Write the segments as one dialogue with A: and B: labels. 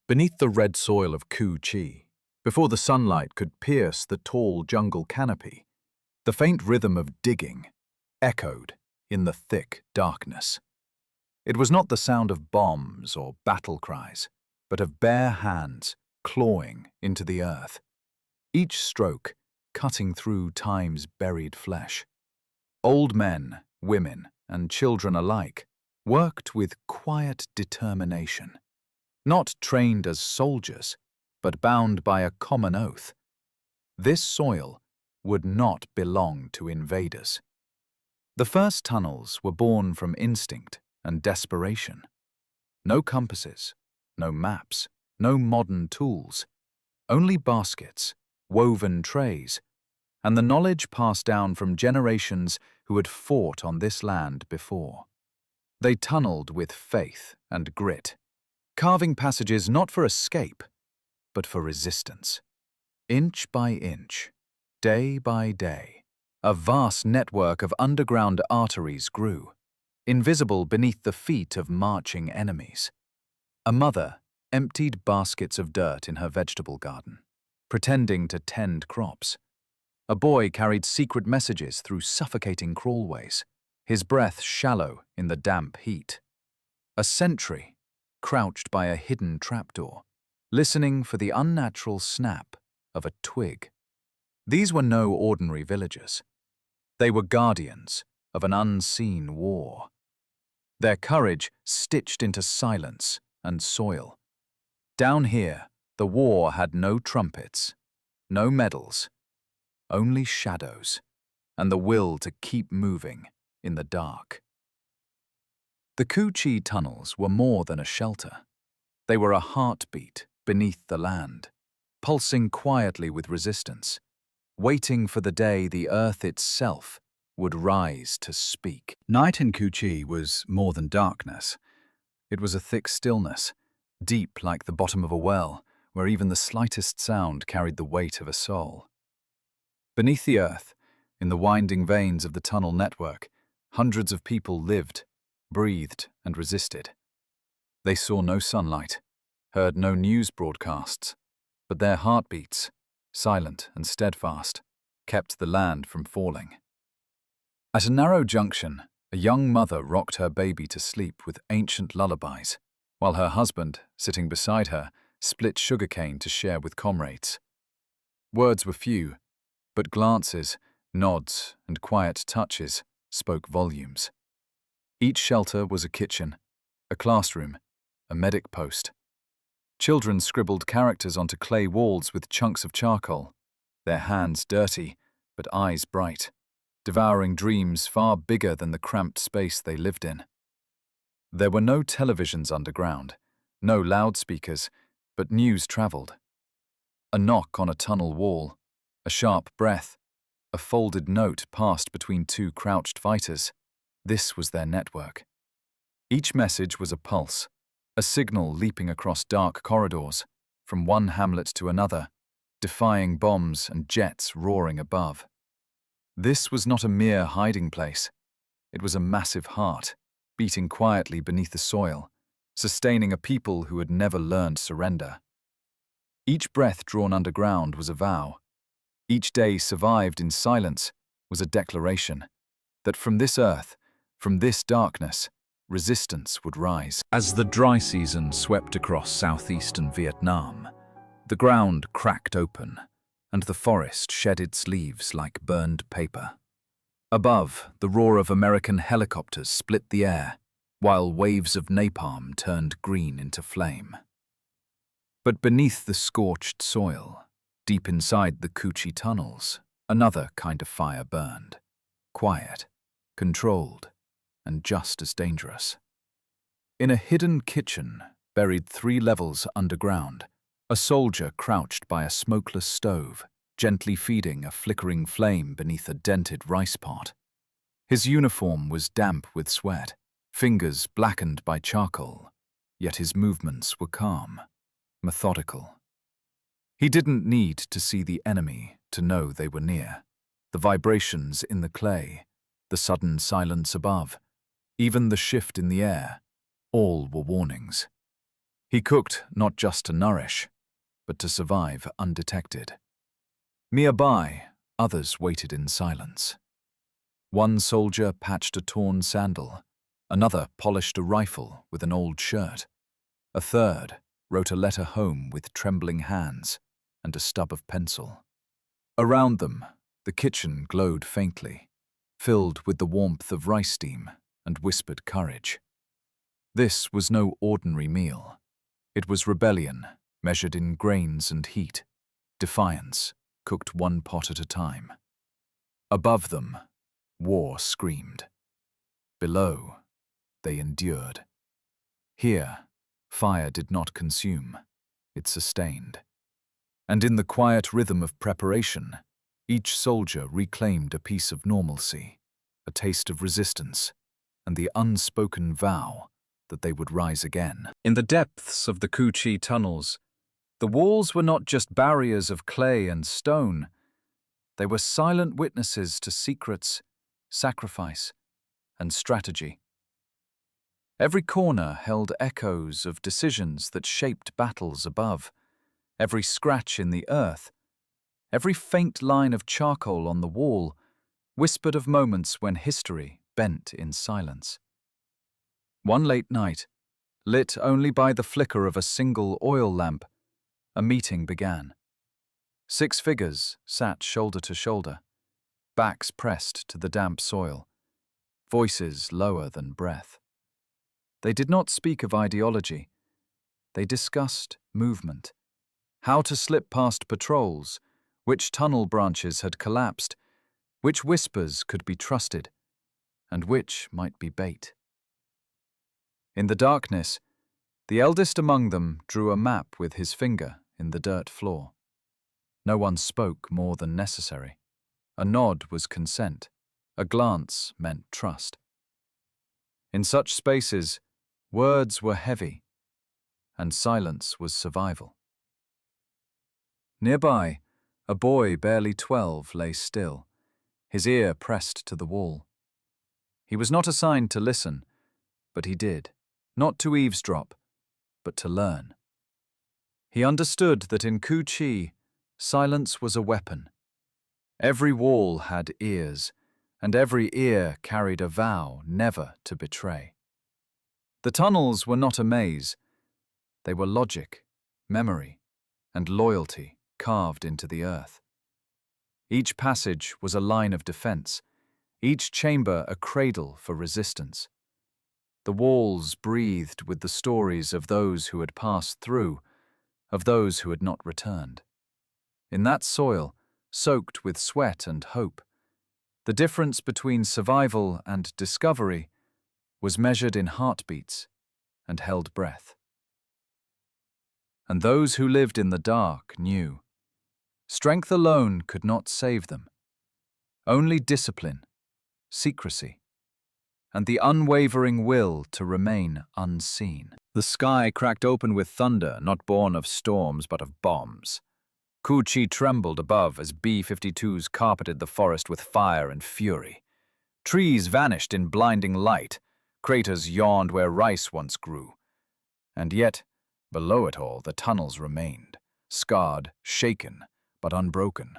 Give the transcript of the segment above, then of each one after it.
A: Beneath the red soil of Ku Chi, before the sunlight could pierce the tall jungle canopy, the faint rhythm of digging echoed in the thick darkness. It was not the sound of bombs or battle cries, but of bare hands clawing into the earth, each stroke cutting through time's buried flesh. Old men, women, and children alike worked with quiet determination, not trained as soldiers, but bound by a common oath. This soil would not belong to invaders. The first tunnels were born from instinct and desperation. No compasses, no maps, no modern tools, only baskets, woven trays, and the knowledge passed down from generations who had fought on this land before. They tunneled with faith and grit, carving passages not for escape, but for resistance. Inch by inch, day by day, a vast network of underground arteries grew, invisible beneath the feet of marching enemies. A mother emptied baskets of dirt in her vegetable garden, pretending to tend crops. A boy carried secret messages through suffocating crawlways, his breath shallow in the damp heat. A sentry crouched by a hidden trapdoor, listening for the unnatural snap of a twig. These were no ordinary villagers. They were guardians of an unseen war. Their courage stitched into silence and soil. Down here, the war had no trumpets, no medals, only shadows, and the will to keep moving in the dark. The Ku Chi tunnels were more than a shelter. They were a heartbeat beneath the land, pulsing quietly with resistance, waiting for the day the earth itself would rise to speak. Night in Ku Chi was more than darkness. It was a thick stillness, deep like the bottom of a well, where even the slightest sound carried the weight of a soul. Beneath the earth, in the winding veins of the tunnel network, hundreds of people lived, breathed, and resisted. They saw no sunlight, heard no news broadcasts, but their heartbeats, silent and steadfast, kept the land from falling. At a narrow junction, a young mother rocked her baby to sleep with ancient lullabies, while her husband, sitting beside her, split sugarcane to share with comrades. Words were few, but glances, nods, and quiet touches spoke volumes. Each shelter was a kitchen, a classroom, a medic post. Children scribbled characters onto clay walls with chunks of charcoal, their hands dirty, but eyes bright, devouring dreams far bigger than the cramped space they lived in. There were no televisions underground, no loudspeakers, but news traveled. A knock on a tunnel wall, a sharp breath, a folded note passed between two crouched fighters. This was their network. Each message was a pulse, a signal leaping across dark corridors, from one hamlet to another, defying bombs and jets roaring above. This was not a mere hiding place. It was a massive heart, beating quietly beneath the soil, sustaining a people who had never learned surrender. Each breath drawn underground was a vow. Each day survived in silence was a declaration that from this earth, from this darkness, resistance would rise. As the dry season swept across southeastern Vietnam, the ground cracked open, and the forest shed its leaves like burned paper. Above, the roar of American helicopters split the air, while waves of napalm turned green into flame. But beneath the scorched soil, deep inside the Ku Chi tunnels, another kind of fire burned, quiet, controlled, and just as dangerous. In a hidden kitchen, buried 3 levels underground, a soldier crouched by a smokeless stove, gently feeding a flickering flame beneath a dented rice pot. His uniform was damp with sweat, fingers blackened by charcoal, yet his movements were calm, methodical. He didn't need to see the enemy to know they were near. The vibrations in the clay, the sudden silence above, even the shift in the air, all were warnings. He cooked not just to nourish, but to survive undetected. Nearby, others waited in silence. One soldier patched a torn sandal, another polished a rifle with an old shirt, a third wrote a letter home with trembling hands and a stub of pencil. Around them, the kitchen glowed faintly, filled with the warmth of rice steam and whispered courage. This was no ordinary meal. It was rebellion, measured in grains and heat, defiance, cooked one pot at a time. Above them, war screamed. Below, they endured. Here, fire did not consume, it sustained. And in the quiet rhythm of preparation, each soldier reclaimed a piece of normalcy, a taste of resistance, and the unspoken vow that they would rise again. In the depths of the Cu Chi tunnels, the walls were not just barriers of clay and stone. They were silent witnesses to secrets, sacrifice, and strategy. Every corner held echoes of decisions that shaped battles above. Every scratch in the earth, every faint line of charcoal on the wall, whispered of moments when history bent in silence. One late night, lit only by the flicker of a single oil lamp, a meeting began. 6 figures sat shoulder to shoulder, backs pressed to the damp soil, voices lower than breath. They did not speak of ideology. They discussed movement, how to slip past patrols, which tunnel branches had collapsed, which whispers could be trusted, and which might be bait. In the darkness, the eldest among them drew a map with his finger in the dirt floor. No one spoke more than necessary. A nod was consent. A glance meant trust. In such spaces, words were heavy, and silence was survival. Nearby, a boy barely 12 lay still, his ear pressed to the wall. He was not assigned to listen, but he did, not to eavesdrop, but to learn. He understood that in Cu Chi, silence was a weapon. Every wall had ears, and every ear carried a vow never to betray. The tunnels were not a maze. They were logic, memory, and loyalty carved into the earth. Each passage was a line of defense, each chamber a cradle for resistance. The walls breathed with the stories of those who had passed through, of those who had not returned. In that soil, soaked with sweat and hope, the difference between survival and discovery was measured in heartbeats and held breath. And those who lived in the dark knew. Strength alone could not save them. Only discipline, secrecy, and the unwavering will to remain unseen. The sky cracked open with thunder, not born of storms but of bombs. Cu Chi trembled above as B-52s carpeted the forest with fire and fury. Trees vanished in blinding light. Craters yawned where rice once grew. And yet, below it all, the tunnels remained, scarred, shaken, but unbroken.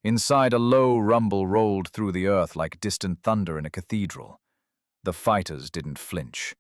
A: Inside, a low rumble rolled through the earth like distant thunder in a cathedral. The fighters didn't flinch.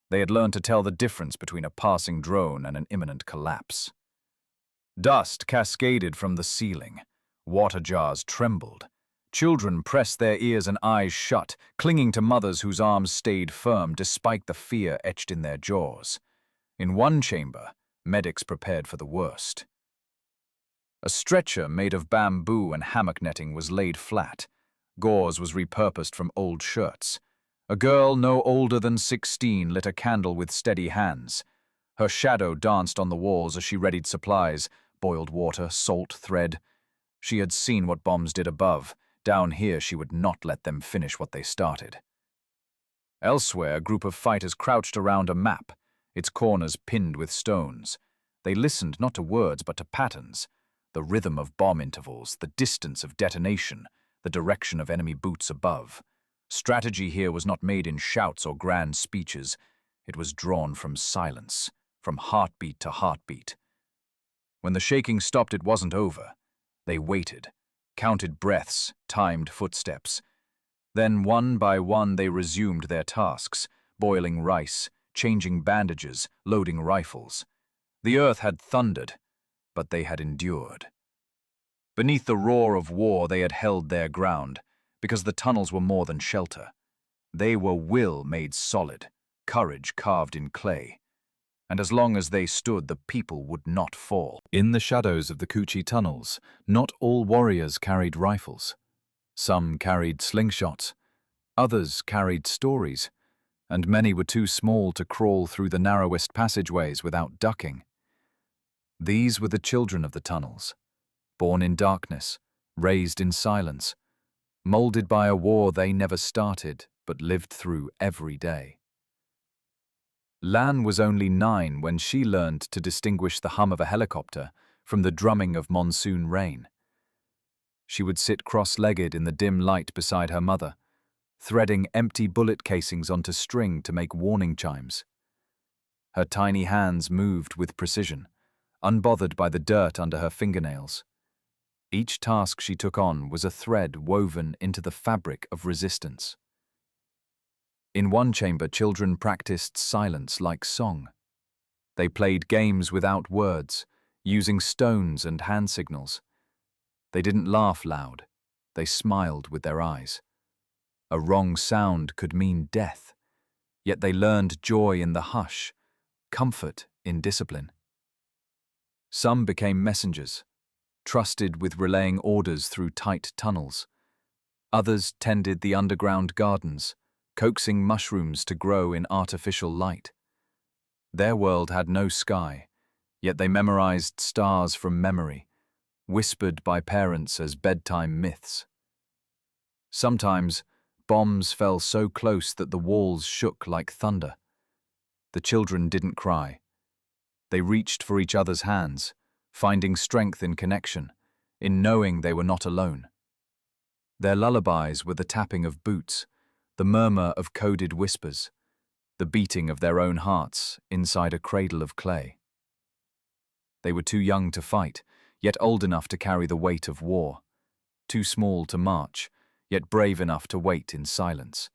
A: They had learned to tell the difference between a passing drone and an imminent collapse. Dust cascaded from the ceiling. Water jars trembled. Children pressed their ears and eyes shut, clinging to mothers whose arms stayed firm despite the fear etched in their jaws. In one chamber, medics prepared for the worst. A stretcher made of bamboo and hammock netting was laid flat. Gauze was repurposed from old shirts. A girl no older than 16 lit a candle with steady hands. Her shadow danced on the walls as she readied supplies, boiled water, salt, thread. She had seen what bombs did above. Down here she would not let them finish what they started. Elsewhere, a group of fighters crouched around a map, its corners pinned with stones. They listened not to words but to patterns, the rhythm of bomb intervals, the distance of detonation, the direction of enemy boots above. Strategy here was not made in shouts or grand speeches. It was drawn from silence, from heartbeat to heartbeat. When the shaking stopped, it wasn't over. They waited, counted breaths, timed footsteps. Then, one by one, they resumed their tasks, boiling rice, changing bandages, loading rifles. The earth had thundered, but they had endured. Beneath the roar of war, they had held their ground, because the tunnels were more than shelter. They were will made solid, courage carved in clay. And as long as they stood, the people would not fall. In the shadows of the Cu Chi tunnels, not all warriors carried rifles. Some carried slingshots, others carried stories, and many were too small to crawl through the narrowest passageways without ducking. These were the children of the tunnels, born in darkness, raised in silence, molded by a war they never started but lived through every day. Lan was only 9 when she learned to distinguish the hum of a helicopter from the drumming of monsoon rain. She would sit cross-legged in the dim light beside her mother, threading empty bullet casings onto string to make warning chimes. Her tiny hands moved with precision, unbothered by the dirt under her fingernails. Each task she took on was a thread woven into the fabric of resistance. In one chamber, children practiced silence like song. They played games without words, using stones and hand signals. They didn't laugh loud, they smiled with their eyes. A wrong sound could mean death, yet they learned joy in the hush, comfort in discipline. Some became messengers, trusted with relaying orders through tight tunnels. Others tended the underground gardens, coaxing mushrooms to grow in artificial light. Their world had no sky, yet they memorized stars from memory, whispered by parents as bedtime myths. Sometimes, bombs fell so close that the walls shook like thunder. The children didn't cry. They reached for each other's hands, finding strength in connection, in knowing they were not alone. Their lullabies were the tapping of boots, the murmur of coded whispers, the beating of their own hearts inside a cradle of clay. They were too young to fight, yet old enough to carry the weight of war, too small to march, yet brave enough to wait in silence.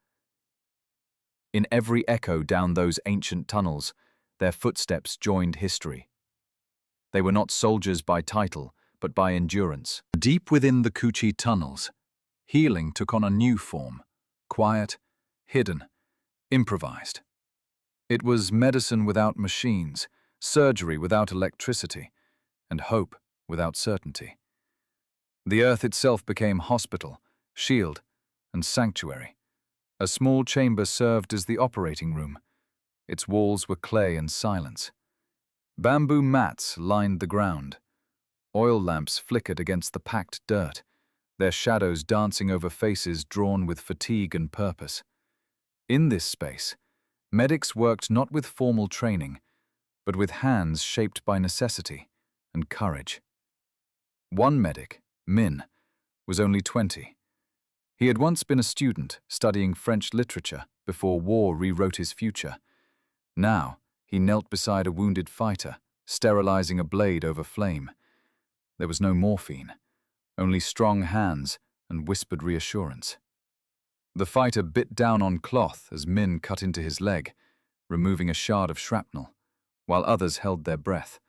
A: In every echo down those ancient tunnels, their footsteps joined history. They were not soldiers by title, but by endurance. Deep within the Cu Chi tunnels, healing took on a new form. Quiet, hidden, improvised. It was medicine without machines, surgery without electricity, and hope without certainty. The earth itself became hospital, shield, and sanctuary. A small chamber served as the operating room. Its walls were clay and silence. Bamboo mats lined the ground. Oil lamps flickered against the packed dirt, their shadows dancing over faces drawn with fatigue and purpose. In this space, medics worked not with formal training, but with hands shaped by necessity and courage. One medic, Min, was only 20. He had once been a student studying French literature before war rewrote his future. Now, he knelt beside a wounded fighter, sterilizing a blade over flame. There was no morphine, only strong hands and whispered reassurance. The fighter bit down on cloth as Min cut into his leg, removing a shard of shrapnel, while others held their breath.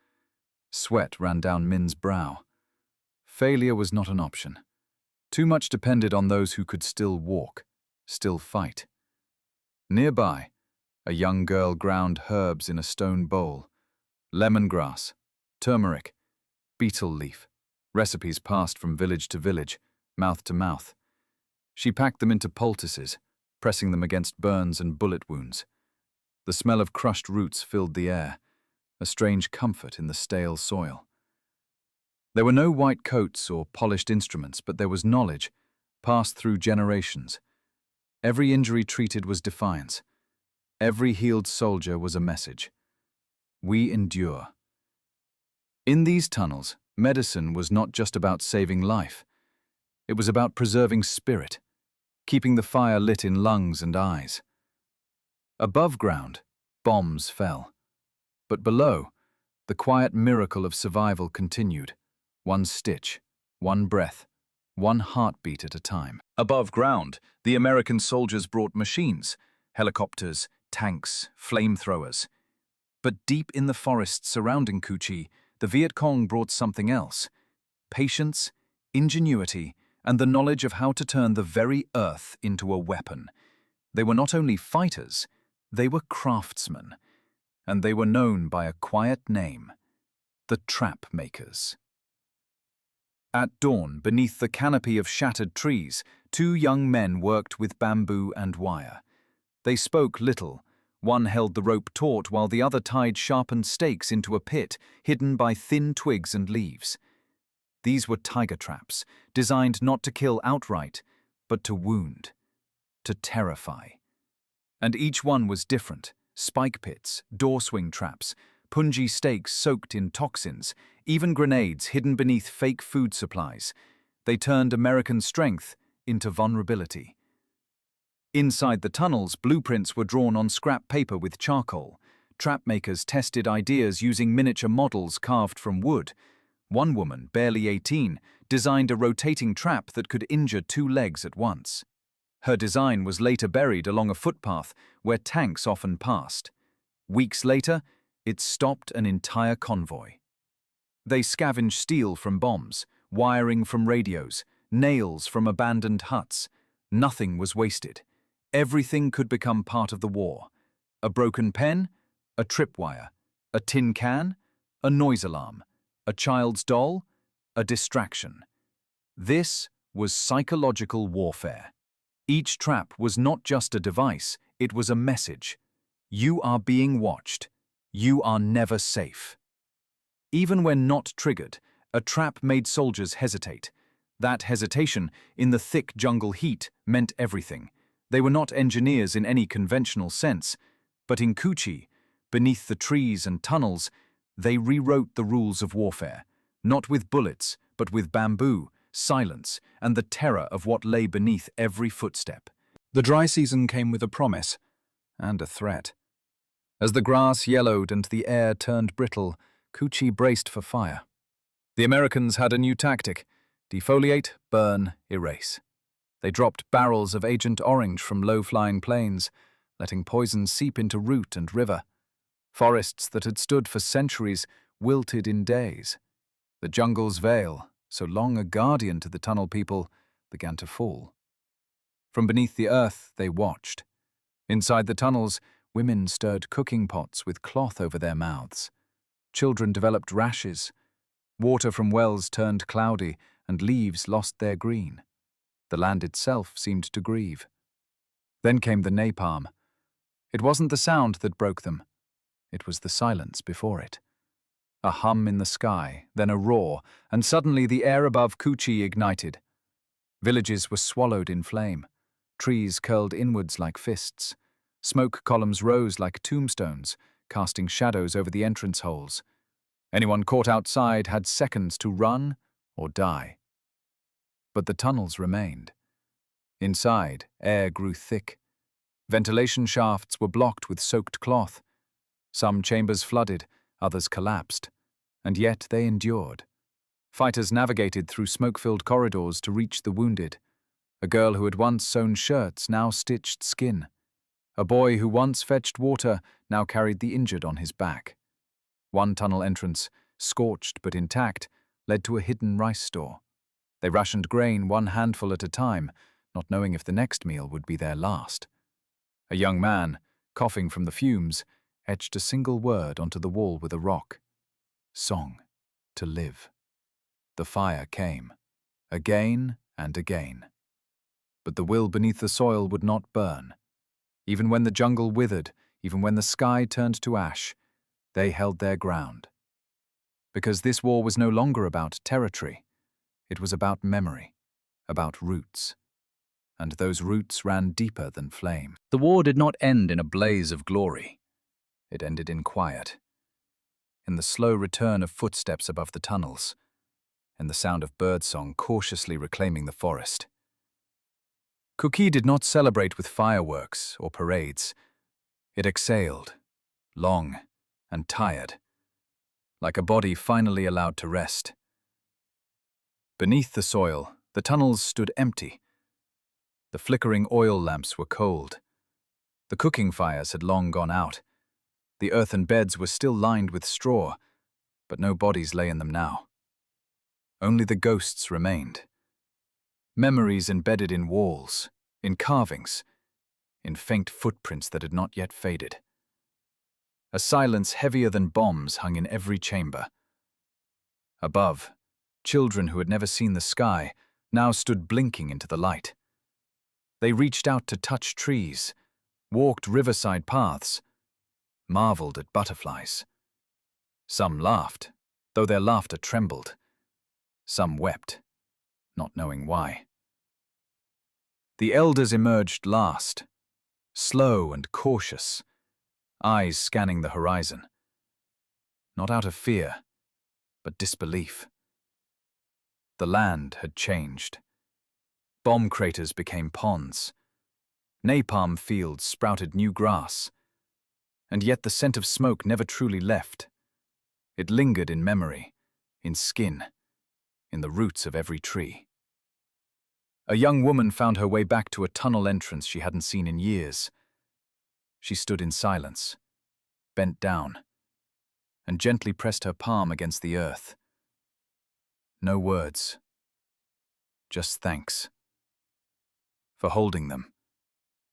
A: Sweat ran down Min's brow. Failure was not an option. Too much depended on those who could still walk, still fight. Nearby, a young girl ground herbs in a stone bowl. Lemongrass, turmeric, betel leaf, recipes passed from village to village, mouth to mouth. She packed them into poultices, pressing them against burns and bullet wounds. The smell of crushed roots filled the air, a strange comfort in the stale soil. There were no white coats or polished instruments, but there was knowledge, passed through generations. Every injury treated was defiance. Every healed soldier was a message. We endure. In these tunnels, medicine was not just about saving life. It was about preserving spirit, keeping the fire lit in lungs and eyes. Above ground, bombs fell. But below, the quiet miracle of survival continued, one stitch, one breath, one heartbeat at a time. Above ground, the American soldiers brought machines, helicopters, tanks, flamethrowers. But deep in the forests surrounding Cu Chi, the Viet Cong brought something else: patience, ingenuity, and the knowledge of how to turn the very earth into a weapon. They were not only fighters, they were craftsmen, and they were known by a quiet name: the trapmakers. At dawn, beneath the canopy of shattered trees, two young men worked with bamboo and wire. They spoke little. One held the rope taut while the other tied sharpened stakes into a pit hidden by thin twigs and leaves. These were tiger traps, designed not to kill outright, but to wound, to terrify. And each one was different: spike pits, door swing traps, punji stakes soaked in toxins, even grenades hidden beneath fake food supplies. They turned American strength into vulnerability. Inside the tunnels, blueprints were drawn on scrap paper with charcoal. Trapmakers tested ideas using miniature models carved from wood. One woman, barely 18, designed a rotating trap that could injure two legs at once. Her design was later buried along a footpath where tanks often passed. Weeks later, it stopped an entire convoy. They scavenged steel from bombs, wiring from radios, nails from abandoned huts. Nothing was wasted. Everything could become part of the war. A broken pen, a tripwire, a tin can, a noise alarm, a child's doll, a distraction. This was psychological warfare. Each trap was not just a device, it was a message. You are being watched. You are never safe. Even when not triggered, a trap made soldiers hesitate. That hesitation, in the thick jungle heat, meant everything. They were not engineers in any conventional sense, but in Cu Chi, beneath the trees and tunnels, they rewrote the rules of warfare, not with bullets, but with bamboo, silence, and the terror of what lay beneath every footstep. The dry season came with a promise and a threat. As the grass yellowed and the air turned brittle, Cu Chi braced for fire. The Americans had a new tactic: defoliate, burn, erase. They dropped barrels of Agent Orange from low-flying planes, letting poison seep into root and river. Forests that had stood for centuries wilted in days. The jungle's veil, so long a guardian to the tunnel people, began to fall. From beneath the earth, they watched. Inside the tunnels, women stirred cooking pots with cloth over their mouths. Children developed rashes. Water from wells turned cloudy, and leaves lost their green. The land itself seemed to grieve. Then came the napalm. It wasn't the sound that broke them. It was the silence before it. A hum in the sky, then a roar, and suddenly the air above Cu Chi ignited. Villages were swallowed in flame. Trees curled inwards like fists. Smoke columns rose like tombstones, casting shadows over the entrance holes. Anyone caught outside had seconds to run or die. But the tunnels remained. Inside, air grew thick. Ventilation shafts were blocked with soaked cloth. Some chambers flooded, others collapsed, and yet they endured. Fighters navigated through smoke-filled corridors to reach the wounded. A girl who had once sewn shirts now stitched skin. A boy who once fetched water now carried the injured on his back. One tunnel entrance, scorched but intact, led to a hidden rice store. They rationed grain one handful at a time, not knowing if the next meal would be their last. A young man, coughing from the fumes, etched a single word onto the wall with a rock. Song, to live. The fire came, again and again. But the will beneath the soil would not burn. Even when the jungle withered, even when the sky turned to ash, they held their ground. Because this war was no longer about territory. It was about memory, about roots. And those roots ran deeper than flame. The war did not end in a blaze of glory. It ended in quiet, in the slow return of footsteps above the tunnels, in the sound of birdsong cautiously reclaiming the forest. Cu Chi did not celebrate with fireworks or parades. It exhaled, long, and tired, like a body finally allowed to rest. Beneath the soil, the tunnels stood empty. The flickering oil lamps were cold. The cooking fires had long gone out. The earthen beds were still lined with straw, but no bodies lay in them now. Only the ghosts remained. Memories embedded in walls, in carvings, in faint footprints that had not yet faded. A silence heavier than bombs hung in every chamber. Above, children who had never seen the sky now stood blinking into the light. They reached out to touch trees, walked riverside paths, marveled at butterflies. Some laughed, though their laughter trembled. Some wept, not knowing why. The elders emerged last, slow and cautious, eyes scanning the horizon. Not out of fear, but disbelief. The land had changed. Bomb craters became ponds. Napalm fields sprouted new grass. And yet the scent of smoke never truly left. It lingered in memory, in skin, in the roots of every tree. A young woman found her way back to a tunnel entrance she hadn't seen in years. She stood in silence, bent down, and gently pressed her palm against the earth. No words, just thanks. For holding them,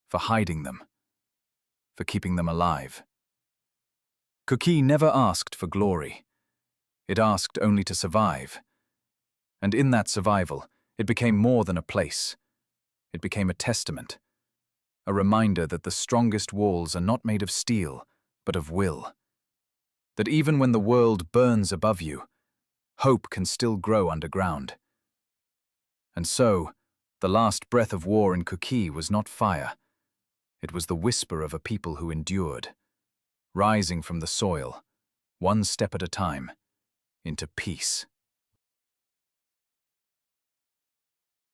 A: for hiding them, for keeping them alive. Kuki never asked for glory. It asked only to survive. And in that survival, it became more than a place. It became a testament, a reminder that the strongest walls are not made of steel, but of will. That even when the world burns above you, hope can still grow underground. And so, the last breath of war in Kuki was not fire. It was the whisper of a people who endured, rising from the soil, one step at a time, into peace.